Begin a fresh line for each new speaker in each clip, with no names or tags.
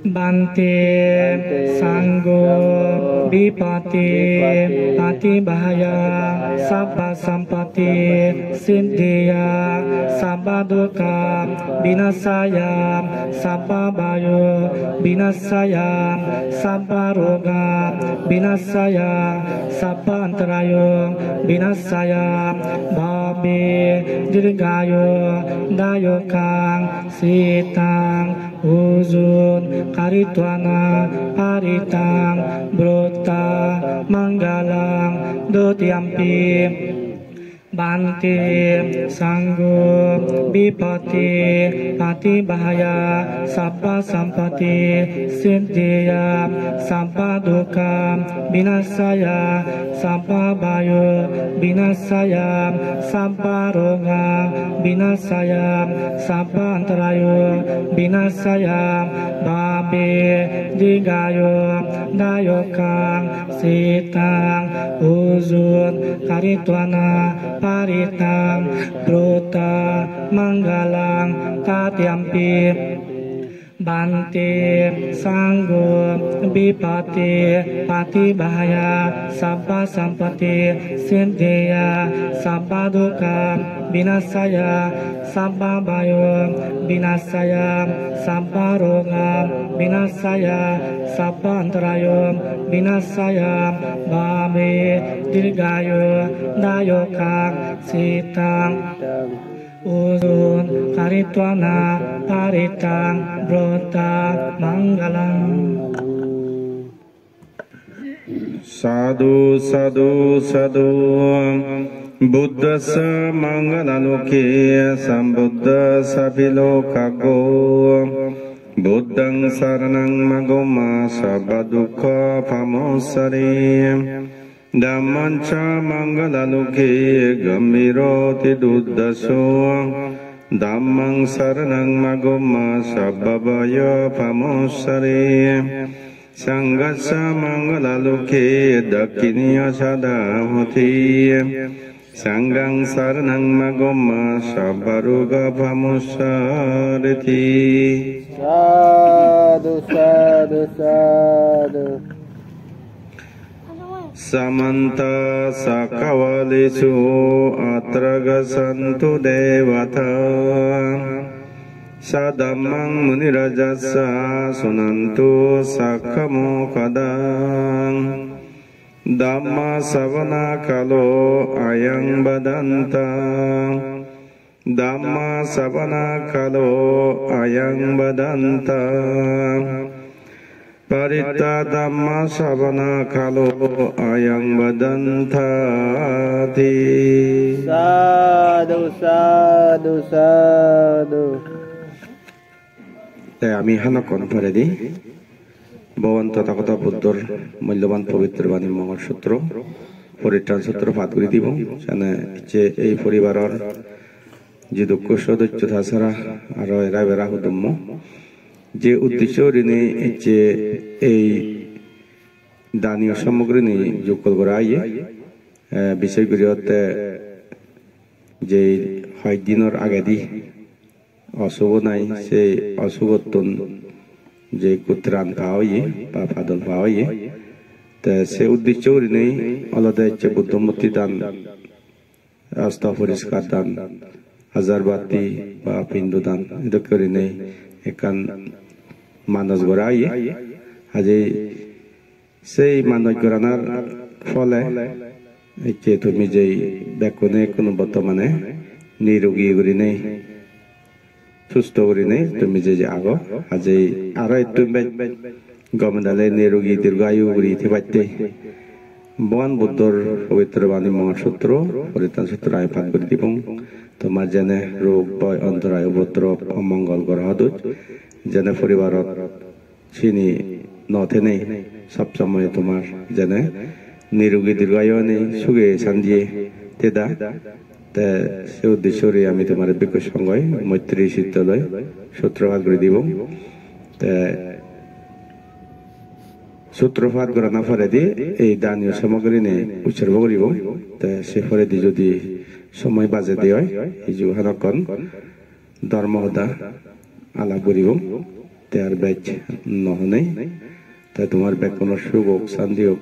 Bante Sanggo Bipati Pati Bahaya Sabba Sampati Siddhiya Sabba Dukkha Binasaya Sabba Bayu Binasaya Sabba Roga Binasaya Sabba Antarayo Binasaya Bhabi Dirgayo Dayokang Sitang Uzun Karitwana Paritang Brota Manggalang Dotyampi Bante Sanggo Bipati Pati Bahaya Sabba Sampati Siddhiya Sabba Dukkha Binasaya Sabba Bayu Binasaya Sabba Roga Binasaya Sabba Antarayo Binasaya Bhabi Digayo Dayokang Sitang Uzun Karitwana Paritang Brota Manggalang Tatyampi Bante Sanggo Bipati Pati Bahaya Sabba Sampati Siddhiya Sabba Dukkha Binasaya Sabba Bayu Binasaya Sabba Roga Binasaya Sabba Antarayo Binasaya Bhabi Dirgayo Dayokang Sitang Uzun Karitwana Paritang Brota Manggalang.
Sadhu Sadhu Sadhu Buddhasa Mangalaloke Sambuddhasa Vilokago Buddhang Saranang Magoma Sabba Dukkha Pamosare Dhammancha Mangalaloke Gambhiro Tiduddaso Dhammang Saranang Magoma Sabba Bhaya Pamosare Sanghassa Mangalaloke Dakkiniya Sadavati Sanghang Saranang Magoma Sabba Roga Pamosareti.
Sadhu Sadhu Sadhu
Samanta Sakavalesu Atragasantu Devata Sadamang Munirajasa Sunantu Sakamo Kadang Dhamma Savana Kalo Ayang Badanta Dhamma Savana Kalo Ayang Badanta Parita Dhamma Savana Kalo Ayang Badantati.
Sadhu Sadhu Sadhu.
আমি হানাকন পরেদি ভগবান তথাগত বুদ্ধর মূল্যবান পবিত্র বাণী মঙ্গল সূত্র পরিত্রাণ সূত্র পাঠ করে দিব জানে যে এই পরিবারের যে দুঃখ সদস্য তাছাড়া আর এরা বেড়া হুদম্য যে উদ্দেশ্য ঋণে যে এই দানীয় সামগ্রী নিয়ে যোগ করা আইয়ে বিশেষ করে যে 6 দিনের আগে দি অশুভ নাই সেই অশুভত্বন যে কুত্রান পাওয়াই বা ফাদল পাওয়াই তা সে উদ্দেশ্য ঋণে আলাদা হচ্ছে বুদ্ধমূর্তি দান রাস্তা পরিষ্কার দান হাজার বাতি বা পিণ্ড দান এটা করে নেই একান মানস গড়াই আজি সেই মানস গড়ানোর ফলে যে তুমি যে বেকনে কোনো বর্তমানে নিরোগী করি নেই সুস্থ করি নেই তুমি যে আগো আজি আরো একটু গমদালে নিরোগী দীর্ঘায়ু করি পাইতে বন বুদ্ধর পবিত্র বাণী মহাসূত্র পরিত্রাণ সূত্র আয় পাঠ করে দিব তোমার যেনে রোগ বয় অন্তরায় উপদ্রব অমঙ্গল গ্রহ দূত যেনে পরিবারত চিনি নথে নেই সবসময় তোমার যেনে নিরোগী দীর্ঘায়ু নেই সুগে শান্তিয়ে তেদা তা সে উদ্দেশ্যে আমি তোমার বিকশ সঙ্গয় মৈত্রী শীতলয় সূত্রপাত করে দিব তা সূত্রপাত করা না ফলে দিয়ে এই দানীয় সামগ্রী নিয়ে উৎসর্গ করিব তা সে ফলে দিয়ে যদি সময় বাজে দিয়ে হয় এই যে হানকন ধর্মহদা আলাপ করিব তেয়ার ব্যাচ নহনে তাই তোমার ব্যাকুণের সুখ হোক শান্তি হোক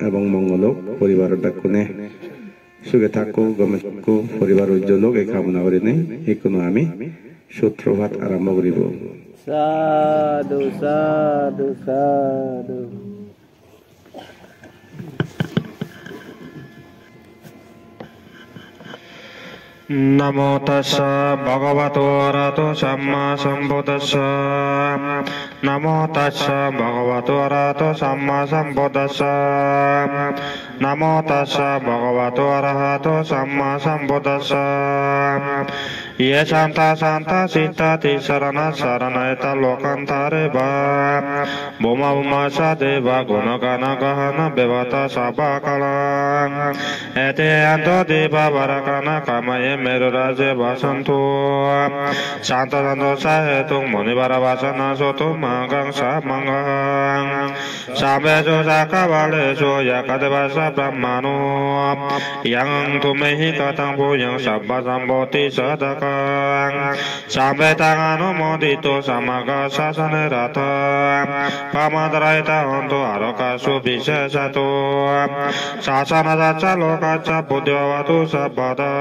এবং মঙ্গল হোক পরিবারের ব্যাকুণে সুখে থাকো গমে থাকো পরিবার উজ্জ্বল হোক এই কামনা করি নেই এই কোনো আমি সূত্রপাত আরম্ভ করিব
সাধু সাধু সাধু
Namo tassa bhagavato arahato samma sambuddhassa. Namo tassa bhagavato arahato samma sambuddhassa. Namo tassa bhagavato arahato samma sambuddhassa. Ye santa santa sita tisarana sarana eta lokantare ba. Buma buma sadeva gunagana gahana bevata sabakala. Ete anto deva varakana kamaye meru raje vasantu. Santa santo sahetung munivara vasana sotu mangang samangang. Sabesu sakavalesu yakadevasa brahmanu. Yang tumehi katang puyang sabba samboti sadaka. Sampai tangan modito samaga sasane rata. Pamadaraita untuk aroka subisa satu. Sasana saca lokaca buddhawatu sabada.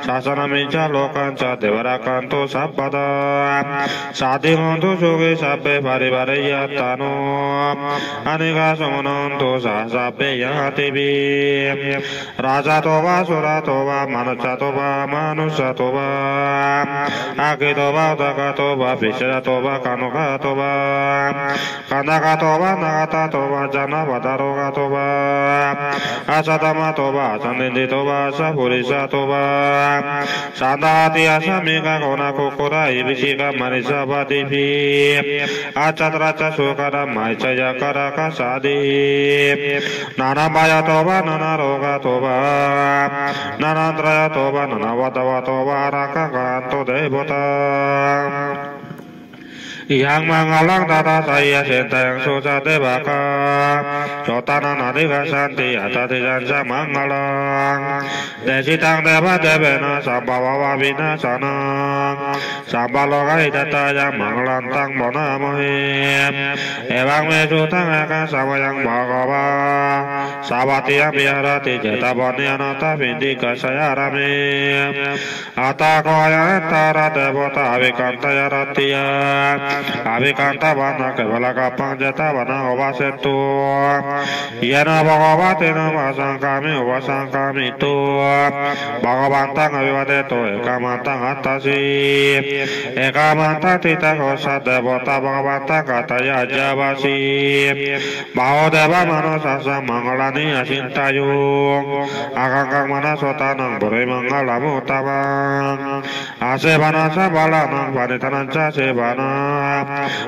Sasana minca lokaca devarakantu sabada. Sadi untuk sugi sabe pari-pari yatanu. Anika sumununtu sasabe yatibi. Raja toba sura toba manusia toba manusia toba. Akitoba Takatoba Vishya Toba Kanuka Toba Kanaka Toba Nagata Toba Janava Daroga Toba Asatama Toba Sandindi Toba Sapurisa Toba Sandati Asamika Kona Kukura Ibishika Marisa Badipi Achatracha Sukara Maichaya Karaka Sadi Nana Baya Toba Nana Roga Toba Nana Andraya Toba Nana Vatava Toba Kanto Devata Yang mangalang tata saya senta yang susah debaka Sotana nadika santi atati jansa mangalang Desitang deba debena sabawa wabina sanang Sabaloka idata yang mangalantang bona mohim Ewang mesutang akan sama yang bagawa Sabati yang biarati jeta boni anata vindika saya rame Ata koya entara devota abikanta ya ratia Abhikanta vana kevala kapang jata vana ovasetu Yana bhagavatina vasangkami ovasangkami tu Bhagavantang avivadeto ekamantang attasi Ekamantang tita kosa devota bhagavantang kataya javasi Bahudeva manosasa mangalani asintayung Akangkang manasotanang buri mangalamu tabang Asebana sabalanang panitananca sebana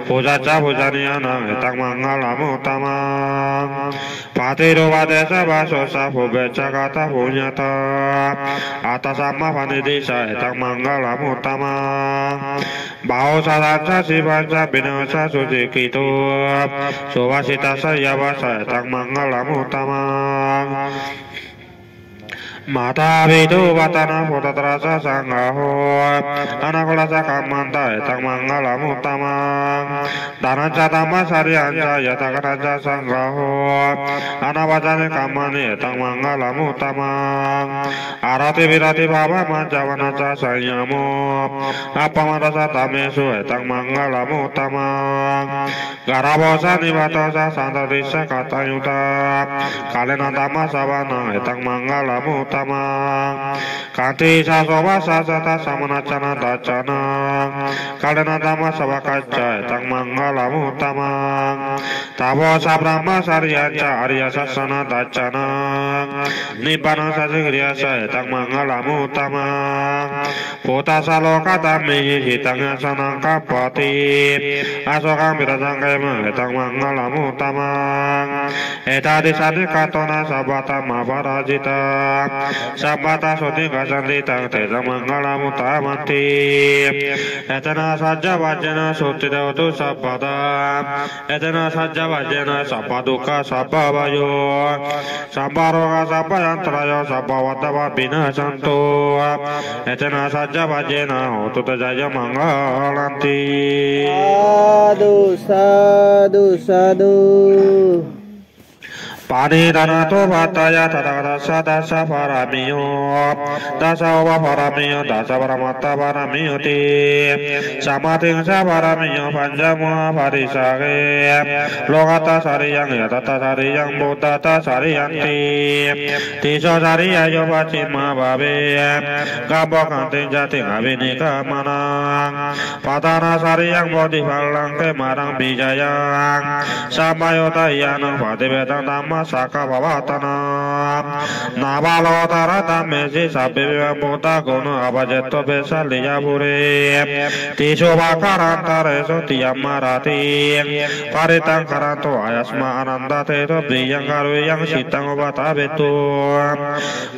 Pujaca pujaniana etang mangalamu tamang Patiru vadesa vasosa pubeca kata punyata Atasama vanidisa etang mangalamu tamang Bau salanca sivanca binasa sucikitu Suvasita sayavasa etang mangalamu tamang Mata bidu vatana putatrasa sanggaho Anakulasa kamanta etang mangalamu tamang Dananca tama sarianca yatakananca sanggaho Anavajane kamani etang mangalamu tamang Arati virati bhava mancavananca sanyamu Apamadasa tamesu etang mangalamu tamang Garavosa nivatosa santatisa katayuta Kalena tama savana etang mangalamu tamang Kanti sasoba sasata samanacana dacana Kalena tama sabakaca etang mangalamu tamang Tabo sabrama saryanca arya sasana dacana Nibbana sasigriasa etang mangalamu tamang Puta saloka tamihi hitangya sanang kapati Asokang birasangkai Jama Etang Mangalamu Tamang Etadi Sadi Katona Sabata Mabarajita Sabata Soti Kasanditang Tedang Mangalamu Tamanti Etana Saja Vajana Soti Dautu Sabata Etana Saja Vajana Sapaduka Sababayo Sabaroga Sabayantrayo Sabawatava Bina Santo Etana Saja Vajana Otuta Jaya Mangalanti
Sadhu, sadhu, sadhu.
Padidanato Vataya Tathagata Dasa Paramiyo Dasa Ova Paramiyo Dasa Paramata Paramiyo Ti Samatingsa Paramiyo Panjamuha Parisage Lokata Sariyang Yatata Sariyang Buddhata Sariyanti Tiso Sariyayo Pacima Babe Gabo Kanting Jating Abinika Manang Patana Sariyang Bodhi Palang Kemarang Bijayang Samayota Yanang Patibetang Dhamma Saka Bavatana Nabalotara Tamesi Sabiva Muta Gunu Abajeto Besa Liyapure Tisho Bakarantare Sotiyamarati Paritang Karanto Ayasma Ananda Teto Biyangkaru Yang Sitang Obata Betu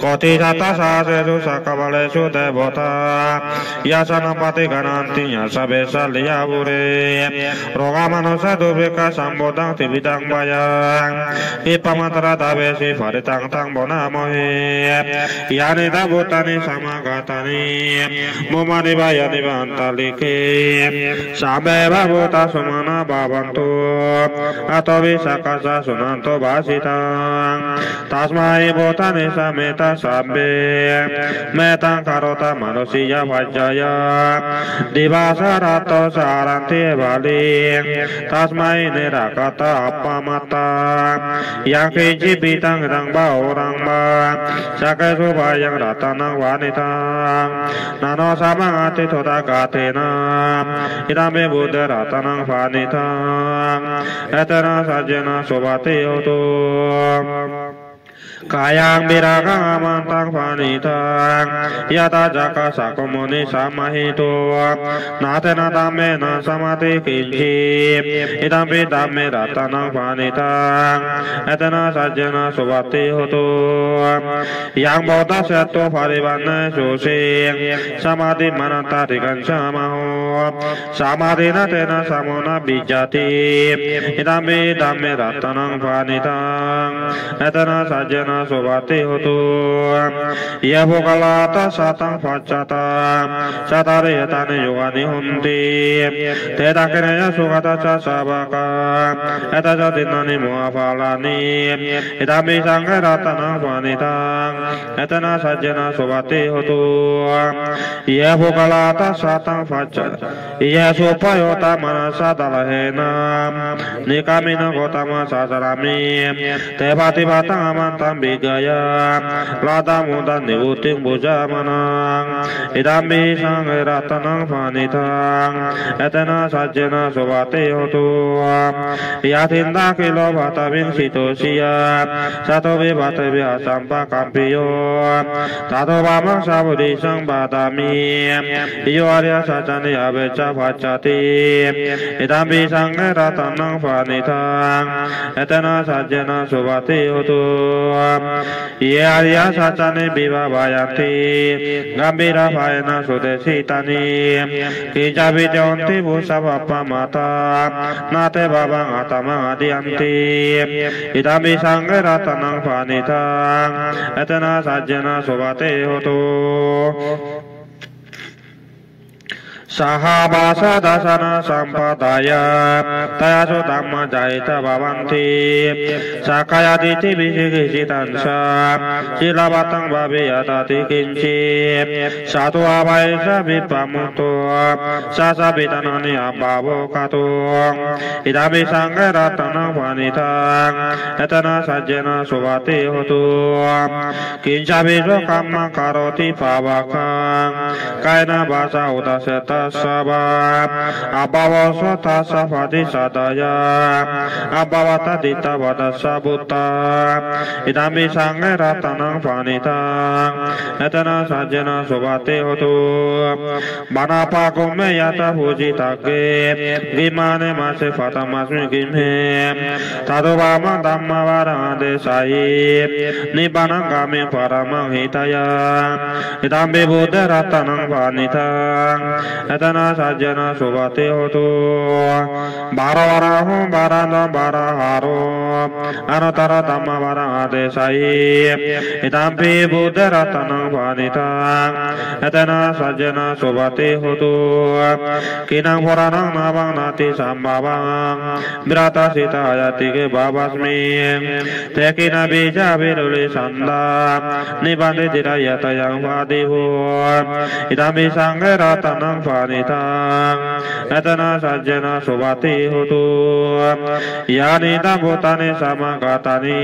Koti Sata Sasesu Sakabalesu Devota Yasana Pati Ganantinya Sabesa Liyapure Rogamano Sadubika Sambodang Tibidang Bayang Pamantara tabesi paritang tang bona mohe yani tabutani samagatani mumani bayani bantalike sabe babuta sumana babantu atau bisa kasa sunanto basitang tasmai botani sameta sabe metang karota manusia wajaya dibasa rato saranti balik tasmai nerakata apa mata yang keji bitang rang ba orang ba sakai soba yang ratanang wanita nano sama ati toda katena idame buddha ratanang wanita etana sajena sobati oto Kayang birakang amantang panitang Yata jaka sakumuni samahitu Natena damena samati kinci Idampi dame ratanang panitang Etena sajena subati hutu Yang bodha setu paribane susing Samadhi manantarikan samahu Samadhi natena samuna bijati Idampi dame ratanang panitang Etena sajena Sobati hutu ya bukalata satang pacata satari etani yugani hunti teta kenaya sukata casabaka eta jatinani muafalani itami sangka ratanang wanitang etana sajena sobati hutu ya bukalata satang pacata ya supayota manasa dalahena nikamina gotama sasarami tepati batang amantam Bigaya lata muda niuting buja manang idambi sangge ratanang panitang etena sajena sobati hutu yatinda kilo batabing situsia satu bibate biasampa kampiyo tato bamang sabudi sang batami iyo arya sajani abeca pacati idambi sangge ratanang panitang etena sajena sobati hutu Iya ya sacane biwa bayanti Gambira paena sudesitani Kijabi jonti busa bapa mata Nate babang atama adianti Idambi sangge ratanang panitang Etena sajena sobate hutu Sahabasa dasana sampadaya Tayasu dhamma jaita bhavanti Sakaya diti bisiki tansa Sila batang babi yatati kinci Satu abaisa bipamutu Sasa bitanani abavokatung Idami sangge ratana wanitang Etana sajena subati hutu Kinca biso kamma karoti pavakang Kaina basa utaseta sabab abawa sota safati sadaya abawa tadita vada sabuta idami sange ratanang panitang etana sajena subate hotu manapa kume yata puji tage gimane mase fata masmi gimhe tadu vama dhamma varade sahi nibbana kami paramang hitaya idambi buddha ratanang panitang etana sajena subate hotu barawarahu baranda baraharu anutara dhamma varade sahi idambi buddha ratanang panitang etana sajena subate hotu kinang puranang nabang nati sambavang birata sita ayati ke babasmi tekina bija biruli sanda nibandi dirayata yang vadihu idami sangge ratanang panitang etana sajena subati hutu yani tambutani samakatani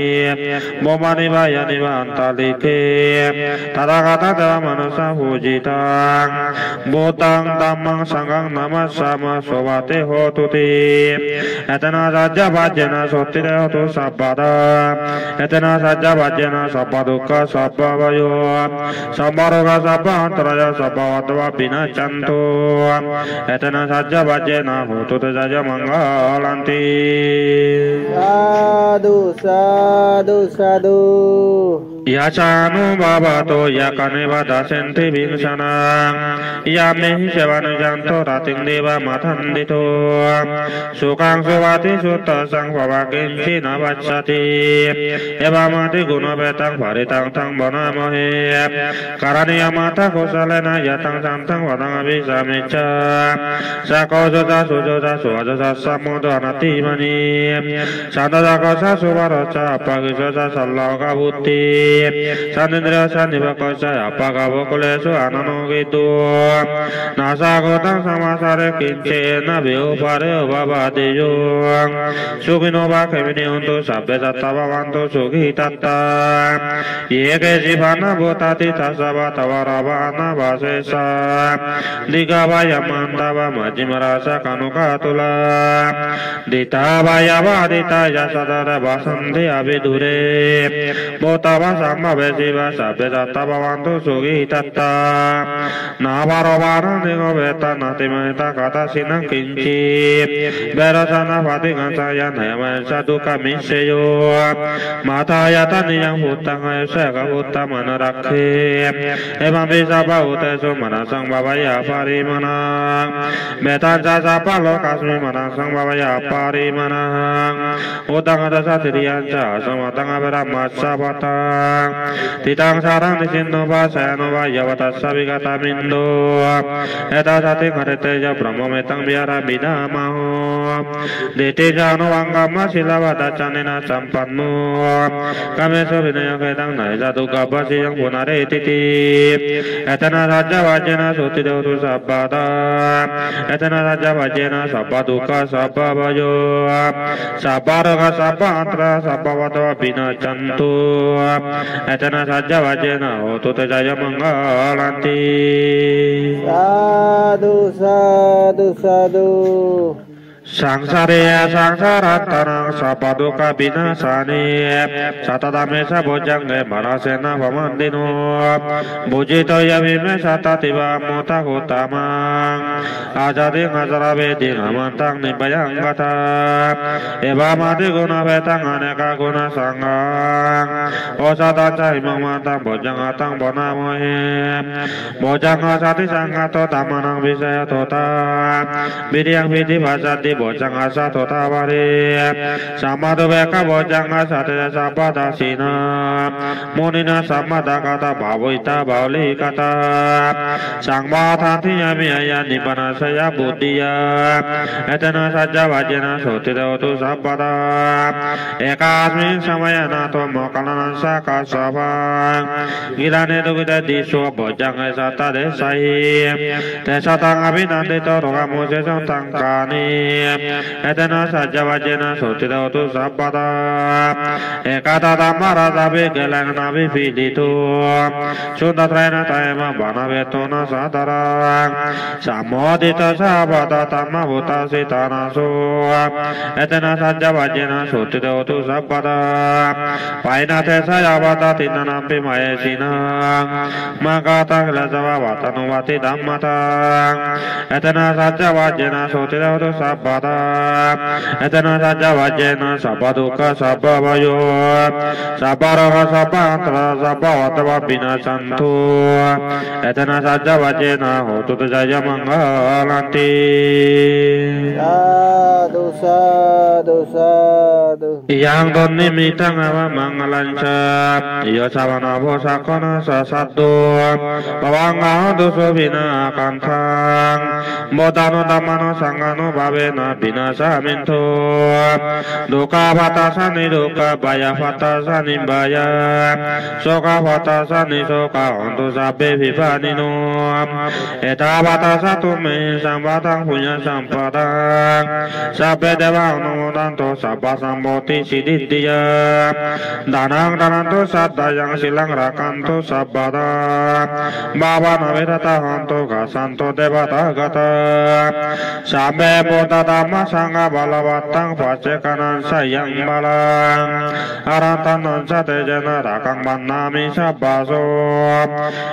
momani bayani bantalike tadakata dalam manusia pujitang butang tamang sanggang nama sama subati hututi etana saja bajena sotire hutu sabada etana saja bajena sabaduka sababayo sambaroga sabah antaraya sabah watwa bina cantu etana saja bajena hutu saja manggalanti
Sadu, sadu, sadu.
Ya canu babato ya kaneva dasenti bingsana ya mehi sevanu janto rating deva mathandito sukang suvati sutta sang pavakin sina vachati eva mati guna betang paritang tang bona mohe karani amata kosalena yatang santang wadang abisa mecha sako sota sujosa suajosa samudo anati mani santa jakosa suvarocha apagisosa salloka butti Sanindra sanibakasa apaka bokulesu anano gitu nasa kotang sama sare kince nabi upare ubabadiyo sugino bakemini untuk sabbe sattava vanto sugi tatta yeke jibana botati tasaba tawarabana basesa digabaya mandava majimarasa kanukatula ditabaya vadita yasadara basanti abidure botava sama besiva sabbe sattava vanto sugi tatta navarobana nigo beta natimeta kata sinang kinci berasana patikan saya naya satu kami seyo mata yata niyang hutang ayo seka hutang mana rakhe emang bisa bau tesu mana sang babaya pari mana betan jasa palo kasmi mana sang babaya pari mana hutang ada satirian jasa matang abera masa batang titang sarang di sinto bahasa nova yawata sabi kata mindo eta sati ngarete ja brahma metang biara bida maho dete jano wangkama silawata canena sampanmu kame sobinaya kedang naik satu kabasi yang punare titip etana raja wajena suti deuru sabada etana raja wajena sabaduka sababayo sabaraka sabantra sabawata bina cantu etana saja wajena otu tejaya manggalanti
Sadu, sadu, sadu.
Sangsarya sangsaran tanang sapaduka binasani satadame sabojang marasena pamandino bujito yamime satatiba muta hutamang ajadi ngajarabe di ngamantang nibayang kata eba mati guna betang aneka guna sanggang osataca imang mantang bojang atang bona mohe bojang asati sanggato tamanang bisaya tota bidiang bidi basati bojang asa tota wari sama beka bojang asa te sabada sina munina sama kata bawita bauli kata sang matanti yami ayah nibana saya budiya etana saja wajena sotira utu sabada eka asmin samayana to mokalanan saka sabang gilane tu kita diso bojang asa tade sahi te satang abinante to roga mose sang tangkani etena saja wajena sotira utu sabada ekata tamara tabi geleng nabi viditu sunda trena taema bana betona sadara samodita sabada tamma buta sitana su etena saja wajena sotira utu sabada paina te saya bata tina nampi mayesina maka tangla jawa watanu wati dhammata etena saja wajena sotira utu sabada etena saja wajena sabaduka sababayo sabaroha sabantara sabawatava binasantu etena saja wajena hotu jaya manggalanti
Sadu sadu sadu
yang doni mitang awa mangalanca iyo sawana bosakona sasadu bawanga doso bina kantang bodano damano sangano babena binasa minto duka batasani duka baya batasani baya soka batasani soka untuk sabe vivanino eta batasatu me sambatang punya sampadang sabe dewa nomodanto sabasamboti sididya danang dananto sadayang silang rakanto sabada baba navirata hanto gasanto devata gata sabe bodha dhamma sangha balavatang pacekanan sayang balang arantanan satejana rakang manami sabaso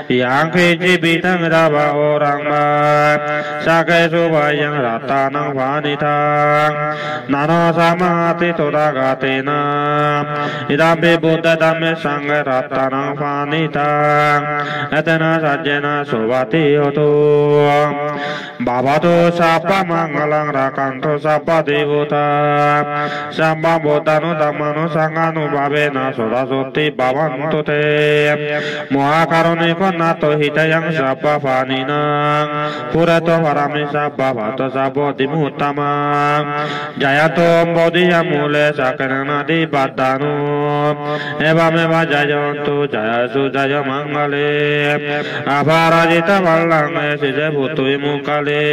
yang kiji bitang daba orang bat sake subayang ratanang vanitang nano samati todagatina idampi buddha dhamme sangha ratanang vanitang etena sajena subati otu babatu sapa mangalang rakanto sapa devuta samba bodhanu dhammanu sanganu babena sodasuti bavantu te muhakaruniko nato hitayang sapa vaninang purato varami sapa vato sabo dimuttamang jayato bodhiya mule sakanana di badanu evameva jayantu jayasu jaya mangale aparajita vallange sije putu imukale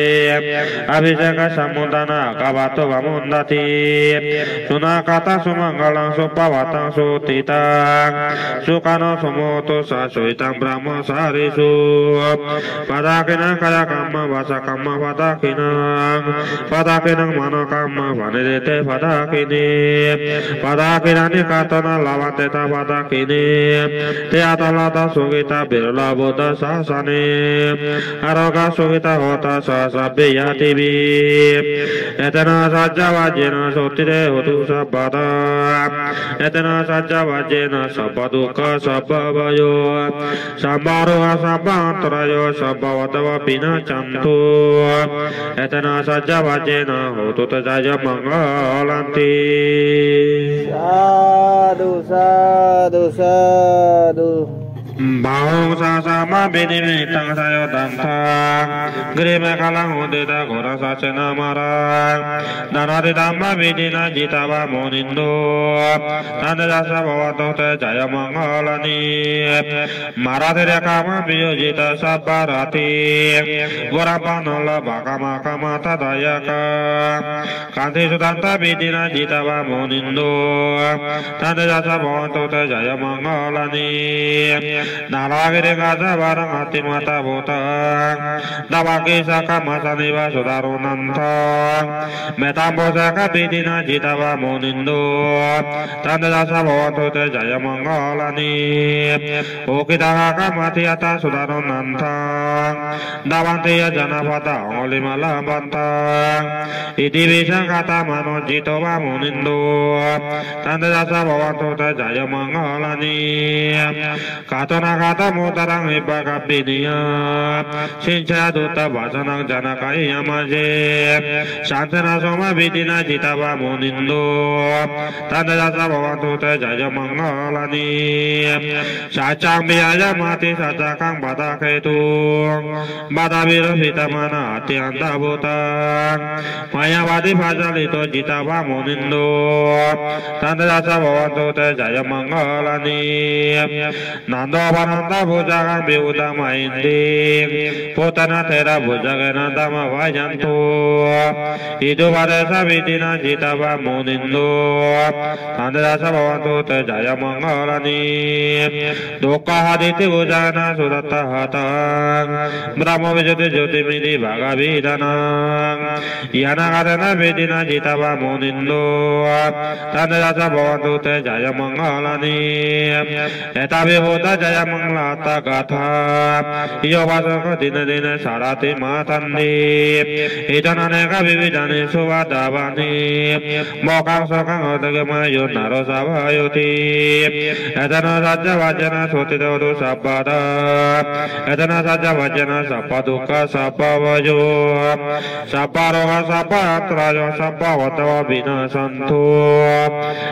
abhiseka samudana kavato vamundati sunakata sumangalang supavatang sutitang sukano sumutu sasuitang brahma sarisu padakinang kaya kamma vasa kamma padakinang mano kamma vanidete padakini padakinang nikatana lavanteta padakini teatalata sugita birla buddha sasani aroga sugita hota sasabiya tibi etena saja wajena sotire hotu sabada etena saja wajena sabaduka sababayo sambaroha sabantrayo sabawatava binacantu etena saja wajena hotu jaya manggalanti
Sadu sadu sadu
Bahung sasama bini tang sayo dantang Grime kalang udita gora sasena marang Danati dhamma bidina jitava monindo Tanda jasa bawato te jaya manggalani Marati rekama biyo jita sabarati Gora panola baka makama tadayaka Kanti sudanta bidina jitava monindo Tanda jasa bawato te jaya manggalani Nalagiri gaza barang hati mata butang Dabaki saka masa niwa sudarunantang Metambo saka bidina jitava monindo Tanda jasa bawantu te jaya manggalani Ukita haka mati atas sudarunantang Davanti ya janapata olima labantang Iti bisa kata mano jitova monindo Tanda jasa bawantu te jaya manggalani Katona kata mutarang ibaka bidiya Sincha duta vasanang janaka iyamaje Shantana soma bidina jitava monindo Tanda jasa bawantu te jaya manggalani Sacang biyaya mati sacakang bataketu Badabiro hitamana ati anta butang Mayavadi bhajalito jitava monindo Tanda jasa bawantu te jaya manggalani Nando Yobananda Bujagan Biudama Indi Potana Tera Bujagana Dama Vajanto Idubare Savidina Jitaba Munindo Tandra Sabavanto Jaya Mangalani Doka Haditi Bujana Sudata Hata Brahma Vijati Jyoti Midi Bhagavidana Yana Gadana Vidina Jitaba Munindo Tandra Sabavanto Jaya Mangalani Etabi Buddha Jaya Manglata Gatha Yovasaka Dina Dina Sarati Matandi Itananeka Vividani Suvadavani Mokang Sokang Otagama Yunaro Savayuti Etana Saja Vajana Sotidodu Sabada Etana Saja Vajana Sapaduka Sapavajo Saparoga Sapatrajo Sapavatawa Bina Santu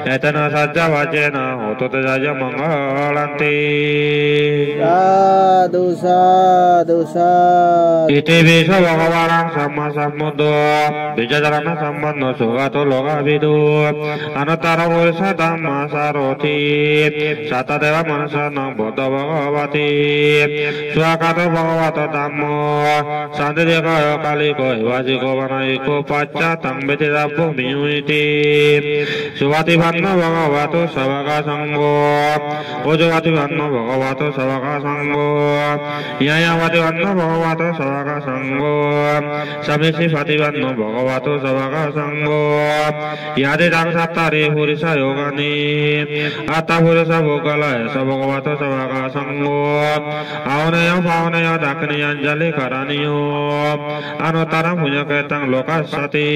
Etana Saja Vajana Otota Jaya Mangalanti
Sadhu sadhu sadhu
Iti bisa bhagavarang sama samudo Bijajarana sambanno sugato loka vidu Anutara purisa dhamma saroti Sata deva manasana buddha bhagavati Swakato bhagavato dhammo Santi deka kaliko ivajiko vanaiko pacha Tangbeti dabbo miyuiti Suvati vanna bhagavato savaka sangho Ujuvati vanna bhagavato savaka sangho Yayavati vanna bhagavato savaka sangho Samisi Pati vanna bhagavato savaka sangho Yadidang sattari purisa yogani Atta purisa bhogala esa bhagavato savaka sangho Aunaya paunaya dakni anjali karaniyo Anutara punya ketang lokasati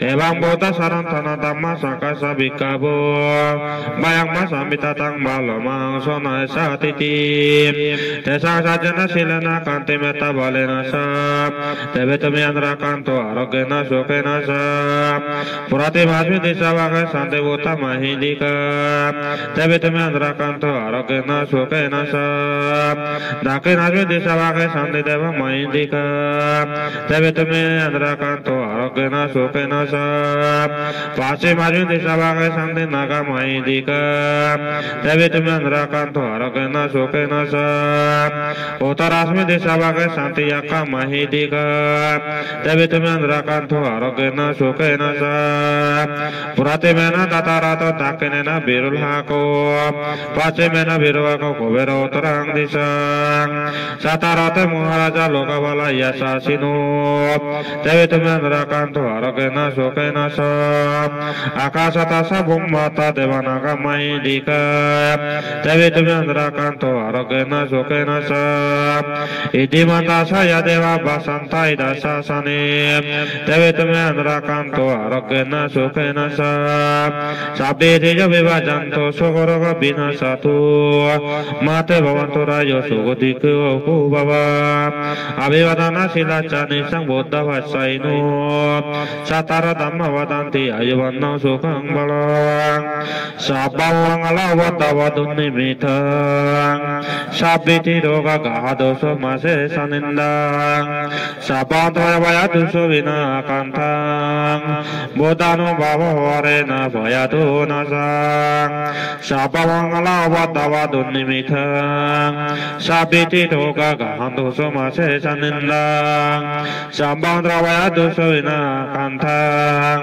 Ebang bota sarantana dhamma sakasa bikabo Bayang masambita tang balomang sona esa titi Tesang sajana silena kanti meta balena sap Tebetami andra kanto arogena sokena sap Purati masmi disawaka sante buta mahindika Tebetami andra kanto arogena sokena sap Dakin asmi disawaka sante deva mahindika Tebetami andra kanto arogena sokena sap Pasi masmi disawaka sante naga mahindika Tebetami andra kanto arogena sokena sap Utarasmi disawaka sante yaka mahindika Tebetami andra kanto arogena sokena sap Purati mena tatarato dakinena birul hako Pasi mena biru hako kubera utarang disang Satarate muharaja lokabala yasasinu Tebetami andra kanto arogena sokena sap Akasata sabung mata devanaga mahindika Tebetami andra kanto arogena sokena sap Idi mata saya dewa basanta idasa sani Tebetami andra kanto arogena sokena sap Sabdi tijo vivajanto sogoroga bina satu Mate bhavanto rayo sugodiku kubhava Abhivadana silachani sang buddha vasainu Satara dhamma vadanti ayuvanna sukang balang Sabbalang ala vadavadun nimitang Sabbiti roga gahadoso mase sanindang Sabbantoya vayaduso vina kantang Buddhano bhava varena vayadu nasang Sabbalang ala vadavadun nimitang Sabbiti roga gahadoso mase sanindang Sabbantoya vayaduso vina kantang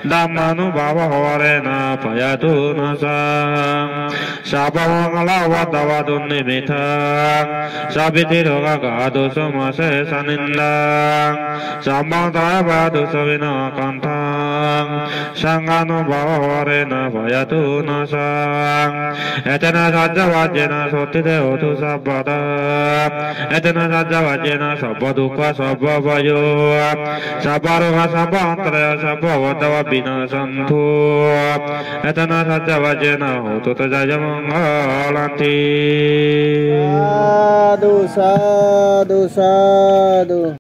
Dhammano bhava varena vayadu nasang Sabbalang ala vadavadun nimitang Sabbiti roga gahadoso mase sanindang Sabbantoya vayaduso vina kantang Sanghano bhava varena vayadu nasang Etena sajja vajjena sottite otu sabbada Etena sajja vajjena sabba dukkha sabba vayo Sabba roga sabba antaraya sabba vadava binasantu Etena sajja vajjena otu jaya mangalanti
Sadhu sadhu sadhu